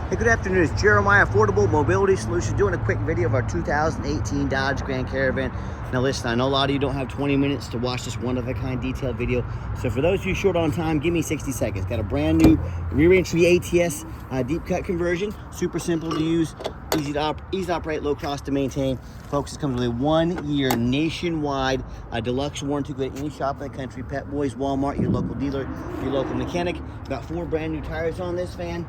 Hey, good afternoon. It's Jeremiah, Affordable Mobility Solutions, doing a quick video of our 2018 Dodge Grand Caravan. Now listen, I know a lot of you don't have 20 minutes to watch this one-of-a-kind detailed video. So for those of you short on time, give me 60 seconds. Got a brand new rear entry ATS deep cut conversion. Super simple to use, easy to operate, low cost to maintain. Folks, it comes with a 1-year nationwide deluxe warranty. Go to any shop in the country, Pet Boys, Walmart, your local dealer, your local mechanic. Got 4 brand new tires on this van.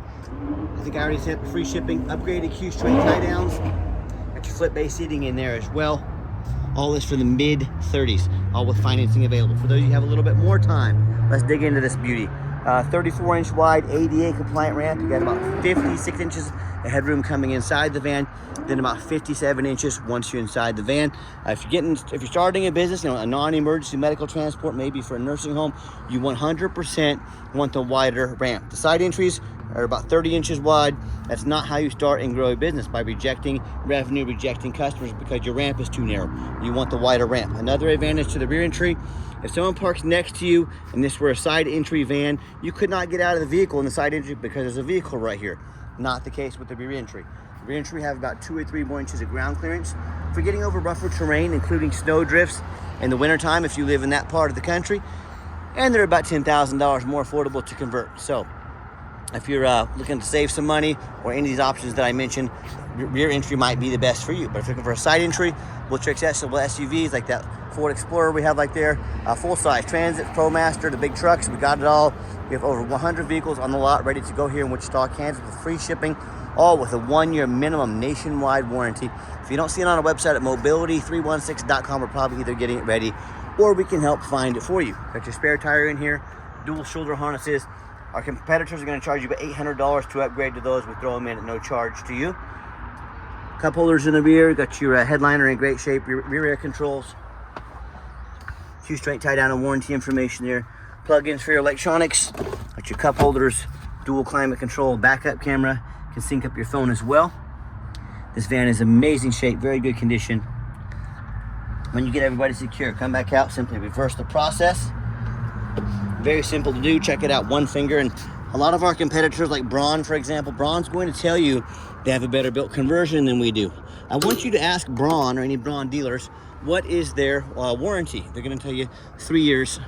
I think I already said free shipping, upgraded Q-straight tie downs. Got your flip base seating in there as well. All this for the mid-30s, all with financing available. For those of you who have a little bit more time, let's dig into this beauty. 34-inch wide ADA compliant ramp. You got about 56 inches of headroom coming inside the van, then about 57 inches once you're inside the van. If you're starting a business, a non-emergency medical transport, maybe for a nursing home, you 100% want the wider ramp. The side entries are about 30 inches wide. That's not how you start and grow a business, by rejecting revenue, rejecting customers because your ramp is too narrow. You want the wider ramp. Another advantage to the rear entry, if someone parks next to you and this were a side entry van, you could not get out of the vehicle in the side entry because there's a vehicle right here. Not the case with the rear entry. The rear entry have about 2 or 3 more inches of ground clearance for getting over rougher terrain, including snow drifts in the wintertime if you live in that part of the country. And they're about $10,000 more affordable to convert. So if you're looking to save some money or any of these options that I mentioned, rear entry might be the best for you. But if you're looking for a side entry, wheelchair accessible SUVs like that Ford Explorer we have like there, full-size Transit, ProMaster, the big trucks, we got it all. We have over 100 vehicles on the lot ready to go here in Wichita, Kansas with free shipping, all with a 1-year minimum nationwide warranty. If you don't see it on our website at mobility316.com, we're probably either getting it ready or we can help find it for you. Got your spare tire in here, dual shoulder harnesses. Our competitors are going to charge you about $800 to upgrade to those. We throw them in at no charge to you. Cup holders in the rear. Got your headliner in great shape. Your rear air controls. Q-straight tie down and warranty information there. Plug-ins for your electronics. Got your cup holders. Dual climate control. Backup camera. Can sync up your phone as well. This van is amazing shape. Very good condition. When you get everybody secure, come back out. Simply reverse the process. Very simple to do. Check it out, one finger. And a lot of our competitors, like Braun, for example, Braun's going to tell you they have a better built conversion than we do. I want you to ask Braun or any Braun dealers, what is their warranty? They're going to tell you 3 years,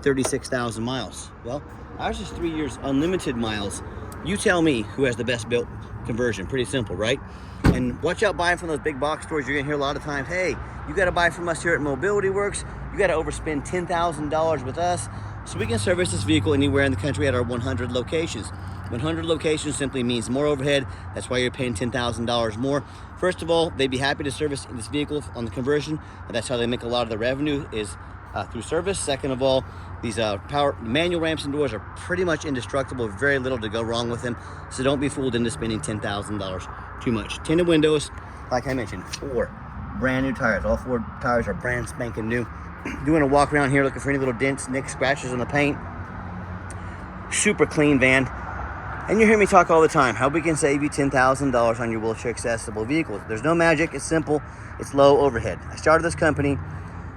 36,000 miles. Well, ours is 3 years, unlimited miles. You tell me who has the best built conversion. Pretty simple, right? And watch out buying from those big box stores. You're going to hear a lot of times, hey, you got to buy from us here at Mobility Works. You got to overspend $10,000 with us. So we can service this vehicle anywhere in the country at our 100 locations. 100 locations simply means more overhead. That's why you're paying $10,000 more. First of all, they'd be happy to service this vehicle on the conversion. That's how they make a lot of the revenue, is through service. Second of all, these manual ramps and doors are pretty much indestructible. Very little to go wrong with them. So don't be fooled into spending $10,000 too much. Tinted windows, like I mentioned, 4 brand new tires. All 4 tires are brand spanking new. Doing a walk around here looking for any little dents, nicks, scratches on the paint. Super clean van. And you hear me talk all the time how we can save you $10,000 on your wheelchair accessible vehicles. There's no magic. It's simple. It's low overhead. I started this company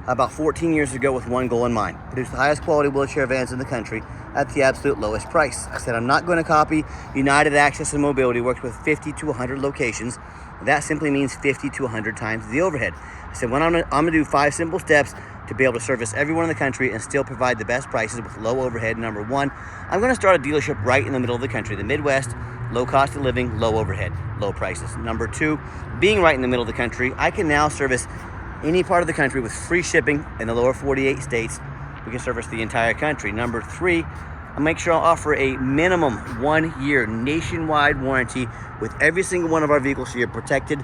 about 14 years ago with one goal in mind: produce the highest quality wheelchair vans in the country at the absolute lowest price. I said I'm not going to copy United Access and Mobility Works with 50 to 100 locations. That simply means 50 to 100 times the overhead. I said, well, I'm going to do 5 simple steps to be able to service everyone in the country and still provide the best prices with low overhead. Number 1, I'm going to start a dealership right in the middle of the country, the Midwest, low cost of living, low overhead, low prices. Number 2, being right in the middle of the country, I can now service any part of the country with free shipping in the lower 48 states. We can service the entire country. Number 3, I'll make sure I'll offer a minimum 1-year nationwide warranty with every single one of our vehicles, so you're protected.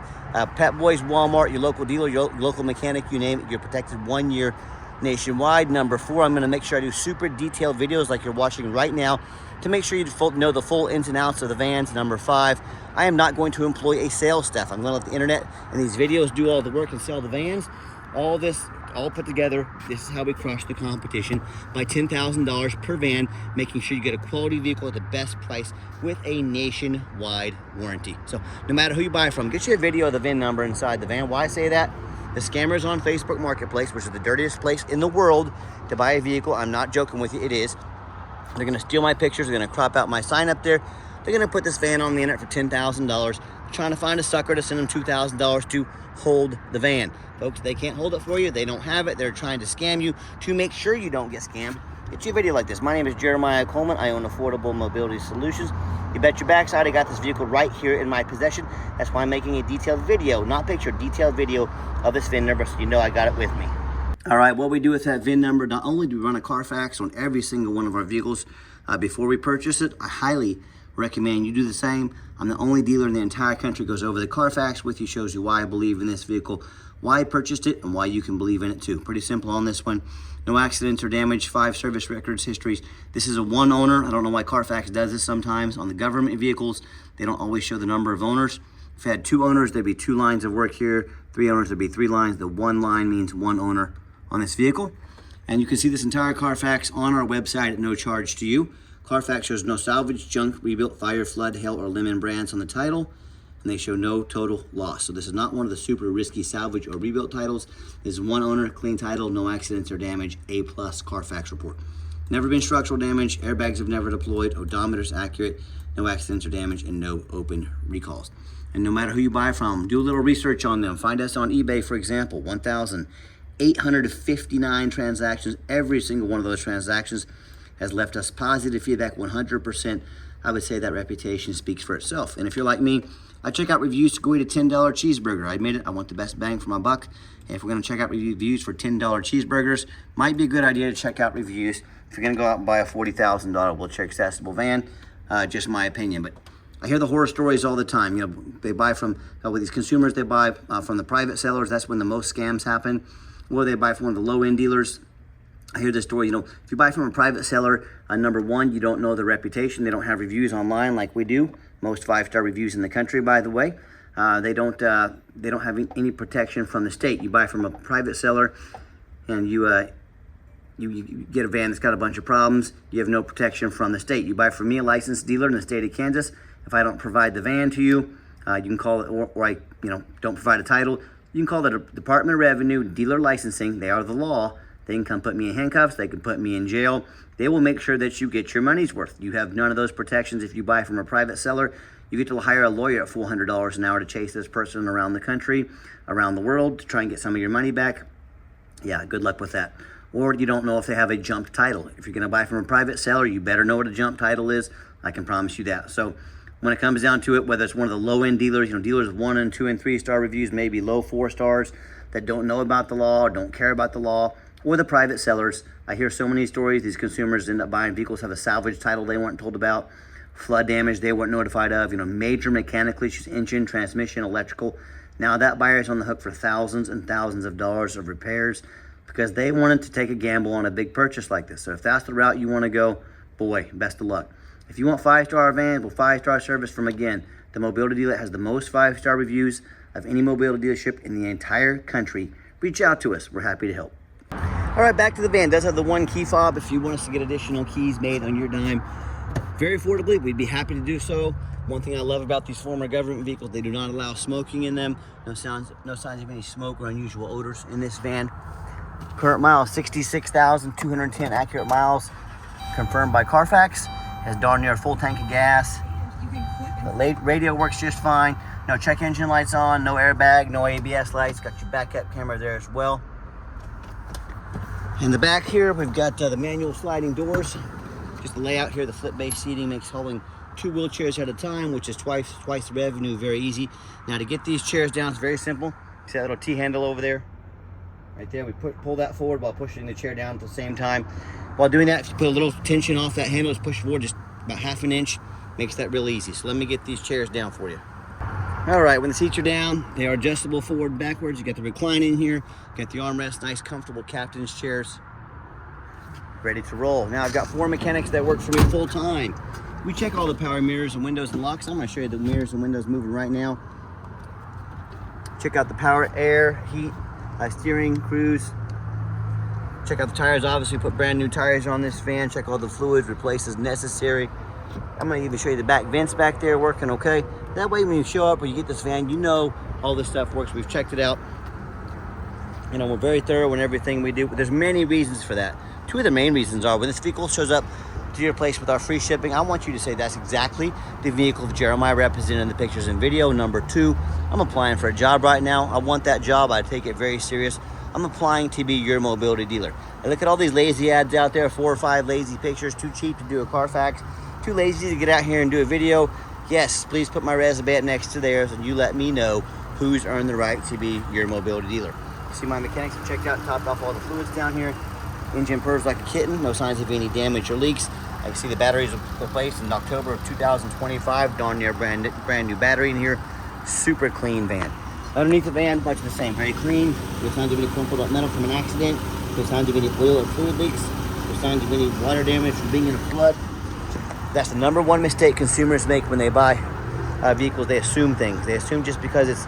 Pet Boys, Walmart, your local dealer, your local mechanic, you name it, you're protected 1 year nationwide. Number 4, I'm going to make sure I do super detailed videos like you're watching right now to make sure you know the full ins and outs of the vans. Number 5, I am not going to employ a sales staff. I'm going to let the internet and these videos do all the work and sell the vans. All this all put together, this is how we crush the competition by $10,000 per van, making sure you get a quality vehicle at the best price with a nationwide warranty. So no matter who you buy from, get you a video of the VIN number inside the van. Why I say that? The scammers on Facebook Marketplace, which is the dirtiest place in the world to buy a vehicle. I'm not joking with you, it is. They're gonna steal my pictures, they're gonna crop out my sign up there, They're gonna put this van on the internet for $10,000, trying to find a sucker to send them $2,000 to hold the van. Folks, they can't hold it for you. They don't have it. They're trying to scam you. To make sure you don't get scammed, get you a video like this. My name is Jeremiah Coleman. I own Affordable Mobility Solutions. You bet your backside I got this vehicle right here in my possession. That's why I'm making a detailed video, not picture, detailed video of this VIN number so you know I got it with me. All right, what we do with that VIN number, not only do we run a Carfax on every single one of our vehicles before we purchase it, I highly recommend you do the same. I'm the only dealer in the entire country goes over the Carfax with you, shows you why I believe in this vehicle, why I purchased it, and why you can believe in it too. Pretty simple on this one. No accidents or damage, 5 service records, histories. This is a one owner. I don't know why Carfax does this sometimes. On the government vehicles, they don't always show the number of owners. If you had 2 owners, there'd be 2 lines of work here. 3 owners, there'd be 3 lines. The 1 line means 1 owner on this vehicle. And you can see this entire Carfax on our website at no charge to you. Carfax shows no salvage, junk, rebuilt, fire, flood, hail, or lemon brands on the title, and they show no total loss. So this is not one of the super risky salvage or rebuilt titles. This is 1 owner, clean title, no accidents or damage, A+ Carfax report. Never been structural damage, airbags have never deployed, odometer's accurate, no accidents or damage, and no open recalls. And no matter who you buy from, do a little research on them. Find us on eBay, for example, 1,859 transactions. Every single one of those transactions has left us positive feedback, 100%. I would say that reputation speaks for itself. And if you're like me, I check out reviews to go eat a $10 cheeseburger. I admit it, I want the best bang for my buck. And if we're gonna check out reviews for $10 cheeseburgers, might be a good idea to check out reviews if you're gonna go out and buy a $40,000 wheelchair accessible van, just my opinion. But I hear the horror stories all the time. You know, they buy from, with these consumers, they buy from the private sellers. That's when the most scams happen. Or they buy from one of the low-end dealers. I hear this story, you know, if you buy from a private seller, number one, you don't know the reputation. They don't have reviews online like we do. Most 5-star reviews in the country, by the way. They don't have any protection from the state. You buy from a private seller and you get a van that's got a bunch of problems. You have no protection from the state. You buy from me, a licensed dealer in the state of Kansas. If I don't provide the van to you, you can call it, or I don't provide a title, you can call the Department of Revenue, dealer licensing. They are the law. They can come put me in handcuffs. They can put me in jail. They will make sure that you get your money's worth. You have none of those protections if you buy from a private seller. You get to hire a lawyer at $400 an hour to chase this person around the country, around the world, to try and get some of your money back. Yeah, good luck with that. Or you don't know if they have a jump title. If you're gonna buy from a private seller, you better know what a jump title is. I can promise you that. So when it comes down to it, whether it's one of the low-end dealers, dealers with 1 and 2 and 3-star reviews, maybe low 4 stars, that don't know about the law or don't care about the law, or the private sellers. I hear so many stories. These consumers end up buying vehicles, have a salvage title they weren't told about, flood damage they weren't notified of, major mechanical issues, engine, transmission, electrical. Now that buyer's on the hook for thousands and thousands of dollars of repairs because they wanted to take a gamble on a big purchase like this. So if that's the route you want to go, boy, best of luck. If you want 5-star vans with 5-star service from, again, the mobility dealer that has the most 5-star reviews of any mobility dealership in the entire country, reach out to us. We're happy to help. All right, back to the van. It does have the 1 key fob if you want us to get additional keys made on your dime. Very affordably, we'd be happy to do so. One thing I love about these former government vehicles, they do not allow smoking in them. No signs of any smoke or unusual odors in this van. Current miles, 66,210 accurate miles, confirmed by Carfax. Has darn near a full tank of gas. The radio works just fine. No check engine lights on, no airbag, no ABS lights. Got your backup camera there as well. In the back here, we've got the manual sliding doors. Just the layout here, the flip-based seating makes hauling 2 wheelchairs at a time, which is twice the revenue, very easy. Now to get these chairs down, it's very simple. See that little T-handle over there? Right there, we pull that forward while pushing the chair down at the same time. While doing that, if you put a little tension off that handle, just push forward just about ½ an inch, makes that real easy. So let me get these chairs down for you. All right, when the seats are down, they are adjustable forward and backwards. You got the recline in here, got the armrest, nice comfortable captain's chairs. Ready to roll. Now I've got 4 mechanics that work for me full time. We check all the power mirrors and windows and locks. I'm gonna show you the mirrors and windows moving right now. Check out the power, air, heat, steering, cruise. Check out the tires. Obviously put brand new tires on this van. Check all the fluids, replace as necessary. I'm gonna even show you the back vents back there working okay. That way when you show up or you get this van, you know all this stuff works. We've checked it out. We're very thorough in everything we do. But there's many reasons for that. 2 of the main reasons are when this vehicle shows up to your place with our free shipping, I want you to say that's exactly the vehicle that Jeremiah represented in the pictures and video. Number 2, I'm applying for a job right now. I want that job. I take it very serious. I'm applying to be your mobility dealer. And look at all these lazy ads out there, 4 or 5 lazy pictures, too cheap to do a Carfax, too lazy to get out here and do a video. Yes, please put my resume next to theirs and you let me know who's earned the right to be your mobility dealer. See, my mechanics have checked out and topped off all the fluids down here. Engine purrs like a kitten, no signs of any damage or leaks. I can see the batteries were replaced in October of 2025, darn near brand new battery in here. Super clean van. Underneath the van, much the same, very clean. No signs of any crumpled up metal from an accident. No signs of any oil or fluid leaks. No signs of any water damage from being in a flood. That's the number 1 mistake consumers make when they buy vehicles. They assume things. They assume just because it's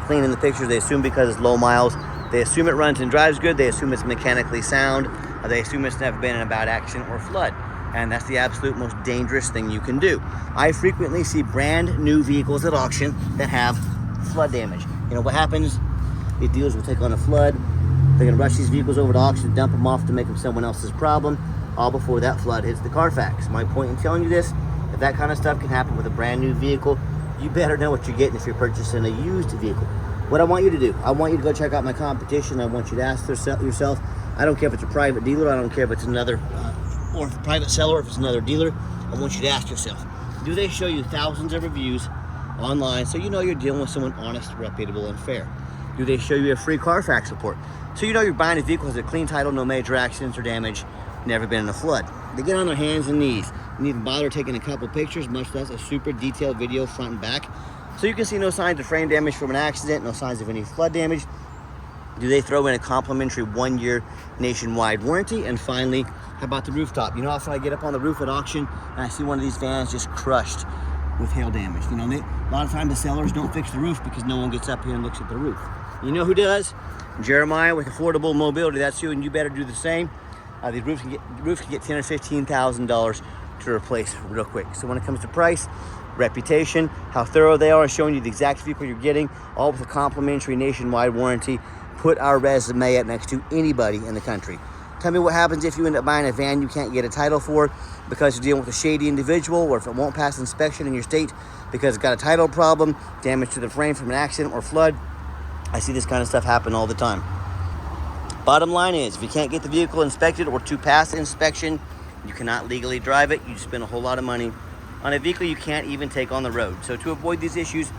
clean in the pictures. They assume because it's low miles. They assume it runs and drives good. They assume it's mechanically sound. They assume it's never been in a bad accident or flood. And that's the absolute most dangerous thing you can do. I frequently see brand new vehicles at auction that have flood damage. You know what happens? These dealers will take on a flood. They're gonna rush these vehicles over to auction, dump them off to make them someone else's problem, all before that flood hits the Carfax. My point in telling you this, if that kind of stuff can happen with a brand new vehicle, you better know what you're getting if you're purchasing a used vehicle. What I want you to do, I want you to go check out my competition. I want you to ask yourself, I don't care if it's a private dealer, I don't care if it's another, or if a private seller, if it's another dealer, I want you to ask yourself, do they show you thousands of reviews online so you know you're dealing with someone honest, reputable, and fair? Do they show you a free Carfax report so you know you're buying a vehicle that has a clean title, no major accidents or damage, never been in a flood? They get on their hands and knees and even bother taking a couple pictures, much less a super detailed video front and back, so you can see no signs of frame damage from an accident, no signs of any flood damage. Do they throw in a complimentary 1-year nationwide warranty? And finally, how about the rooftop? You know, often I get up on the roof at auction and I see one of these vans just crushed with hail damage. You know, a lot of times the sellers don't fix the roof because no one gets up here and looks at the roof. You know who does? Jeremiah with Affordable Mobility. That's you, and you better do the same. These roofs can get $10,000 or $15,000 to replace real quick. So when it comes to price, reputation, how thorough they are, showing you the exact vehicle you're getting, all with a complimentary nationwide warranty, put our resume up next to anybody in the country. Tell me what happens if you end up buying a van you can't get a title for because you're dealing with a shady individual, or if it won't pass inspection in your state because it's got a title problem, damage to the frame from an accident or flood. I see this kind of stuff happen all the time. Bottom line is, if you can't get the vehicle inspected or to pass inspection, you cannot legally drive it. You spend a whole lot of money on a vehicle you can't even take on the road. So to avoid these issues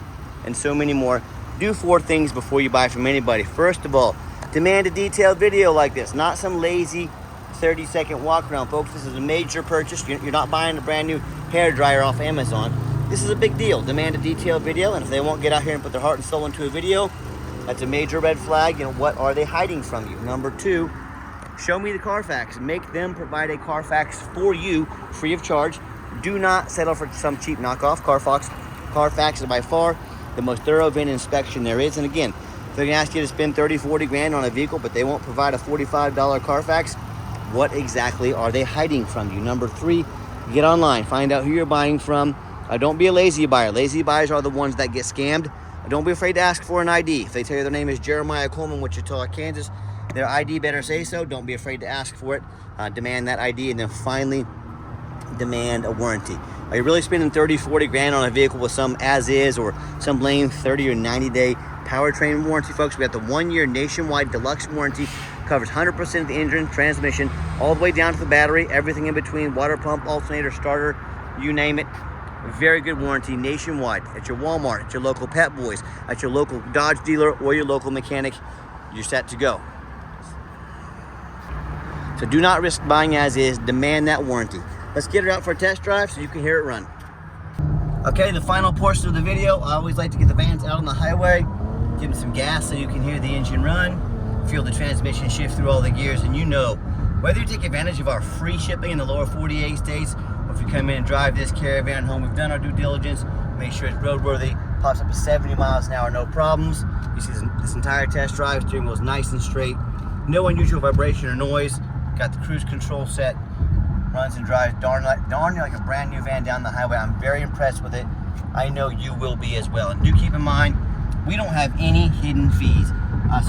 and so many more, do 4 things before you buy from anybody. First of all, demand a detailed video like this, not some lazy 30-second walk around. Folks, this is a major purchase. You're not buying a brand new hair dryer off Amazon. This is a big deal. Demand a detailed video, and if they won't get out here and put their heart and soul into a video, that's a major red flag. You know, what are they hiding from you? Number 2, show me the Carfax. Make them provide a Carfax for you free of charge. Do not settle for some cheap knockoff. Carfax is by far the most thorough VIN inspection there is. And again, if they're gonna ask you to spend 30, 40 grand on a vehicle, but they won't provide a $45 Carfax, what exactly are they hiding from you? Number 3, get online, find out who you're buying from. Don't be a lazy buyer. Lazy buyers are the ones that get scammed. Don't be afraid to ask for an ID. If they tell you their name is Jeremiah Coleman, Wichita, Kansas, their ID better say so. Don't be afraid to ask for it. Demand that ID, and then finally, demand a warranty. Are you really spending 30, 40 grand on a vehicle with some as-is or some lame 30 or 90-day powertrain warranty? Folks, we got the 1-year nationwide deluxe warranty. Covers 100% of the engine, transmission, all the way down to the battery, everything in between, water pump, alternator, starter, you name it. Very good warranty nationwide at your Walmart, at your local Pep Boys, at your local Dodge dealer, or your local mechanic. You're set to go. So do not risk buying as is. Demand that warranty. Let's get it out for a test drive so you can hear it run. Okay, the final portion of the video. I always like to get the vans out on the highway, give them some gas so you can hear the engine run, feel the transmission shift through all the gears, and you know, whether you take advantage of our free shipping in the lower 48 states, or if you come in and drive this Caravan home, we've done our due diligence, make sure it's roadworthy, pops up to 70 miles an hour, no problems. You see this entire test drive, steering wheel's nice and straight, no unusual vibration or noise, got the cruise control set, runs and drives darn near like a brand new van down the highway. I'm very impressed with it. I know you will be as well. And do keep in mind, we don't have any hidden fees.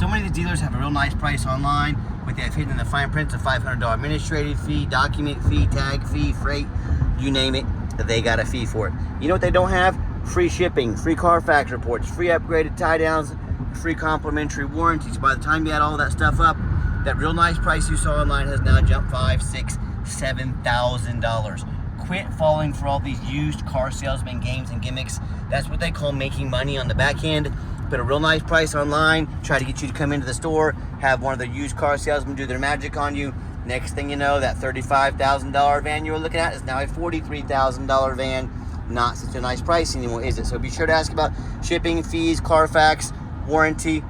So many of the dealers have a real nice price online. with that hidden in the fine print, a $500 administrative fee, document fee, tag fee, freight, you name it, they got a fee for it. You know what they don't have? Free shipping, free Carfax reports, free upgraded tie downs, free complimentary warranties. By the time you add all that stuff up, that real nice price you saw online has now jumped $5,000, $6,000, $7,000. Quit falling for all these used car salesman games and gimmicks. That's what they call making money on the back end. Put a real nice price online, try to get you to come into the store, have one of the used car salesmen do their magic on you. Next thing you know, that $35,000 van you were looking at is now a $43,000 van. Not such a nice price anymore, is it? So be sure to ask about shipping, fees, Carfax, warranty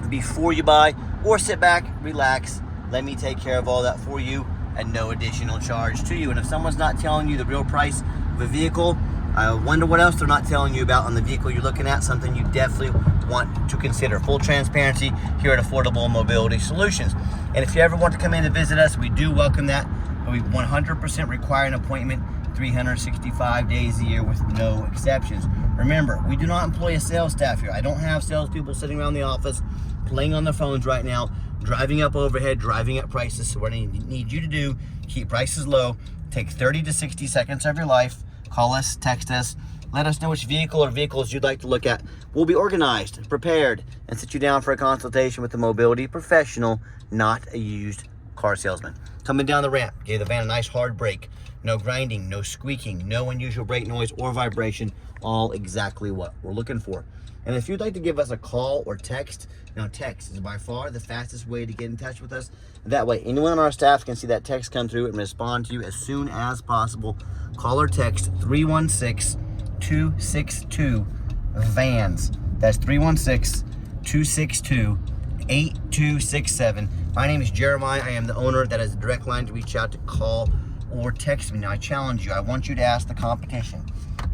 before you buy, or sit back, relax, let me take care of all that for you at no additional charge to you. And if someone's not telling you the real price of a vehicle, I wonder what else they're not telling you about on the vehicle you're looking at, something you definitely want to consider. Full transparency here at Affordable Mobility Solutions. And if you ever want to come in and visit us, we do welcome that, but we 100% require an appointment 365 days a year with no exceptions. Remember, we do not employ a sales staff here. I don't have salespeople sitting around the office playing on their phones right now, driving up overhead, driving up prices. So what I need you to do, keep prices low, take 30 to 60 seconds of your life, call us, text us, let us know which vehicle or vehicles you'd like to look at. We'll be organized, prepared, and sit you down for a consultation with a mobility professional, not a used car salesman. Coming down the ramp, gave the van a nice hard brake. No grinding, no squeaking, no unusual brake noise or vibration, all exactly what we're looking for. And if you'd like to give us a call or text, now text is by far the fastest way to get in touch with us. That way, anyone on our staff can see that text come through and respond to you as soon as possible. Call or text 316-262-VANS. That's 316-262-8267. My name is Jeremiah. I am the owner. That is the direct line to reach out to call or text me. Now, I challenge you. I want you to ask the competition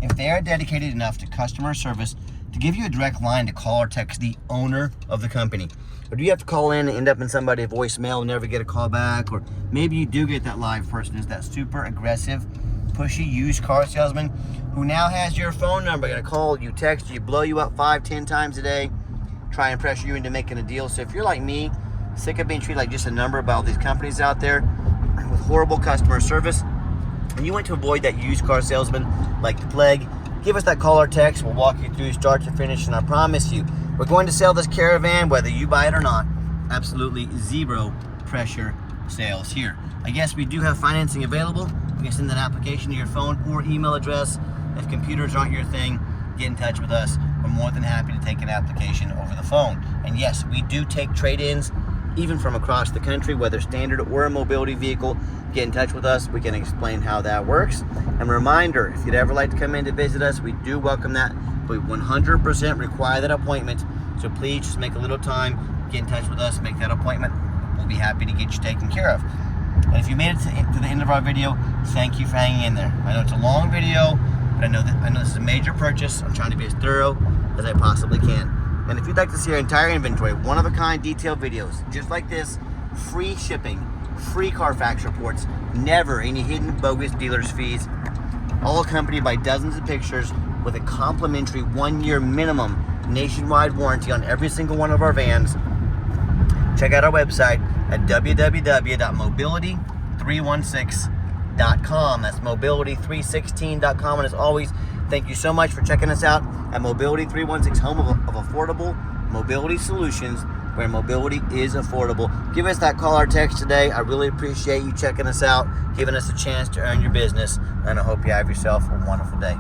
if they are dedicated enough to customer service to give you a direct line to call or text the owner of the company. Or do you have to call in and end up in somebody's voicemail and never get a call back? Or maybe you do get that live person, is that super aggressive, pushy used car salesman who now has your phone number, gonna call you, text you, blow you up 5-10 times a day, try and pressure you into making a deal. So if you're like me, sick of being treated like just a number by all these companies out there with horrible customer service, and you want to avoid that used car salesman like the plague, give us that call or text. We'll walk you through start to finish, and I promise you, we're going to sell this Caravan whether you buy it or not. Absolutely zero pressure sales here. I guess we do have financing available. You can send an application to your phone or email address. If computers aren't your thing, get in touch with us. We're more than happy to take an application over the phone. And yes, we do take trade-ins even from across the country, whether standard or a mobility vehicle. Get in touch with us. We can explain how that works. And a reminder, if you'd ever like to come in to visit us, we do welcome that. We 100% require that appointment. So please just make a little time, get in touch with us, make that appointment. We'll be happy to get you taken care of. And if you made it to the end of our video, thank you for hanging in there. I know it's a long video, but I know this is a major purchase. I'm trying to be as thorough as I possibly can. And if you'd like to see our entire inventory, one-of-a-kind detailed videos, just like this, free shipping, free Carfax reports, never any hidden bogus dealer's fees, all accompanied by dozens of pictures with a complimentary 1-year minimum nationwide warranty on every single one of our vans, check out our website at www.mobility316.com. That's mobility316.com. And as always, thank you so much for checking us out at Mobility 316, home of affordable mobility solutions, where mobility is affordable. Give us that call or text today. I really appreciate you checking us out, giving us a chance to earn your business, and I hope you have yourself a wonderful day.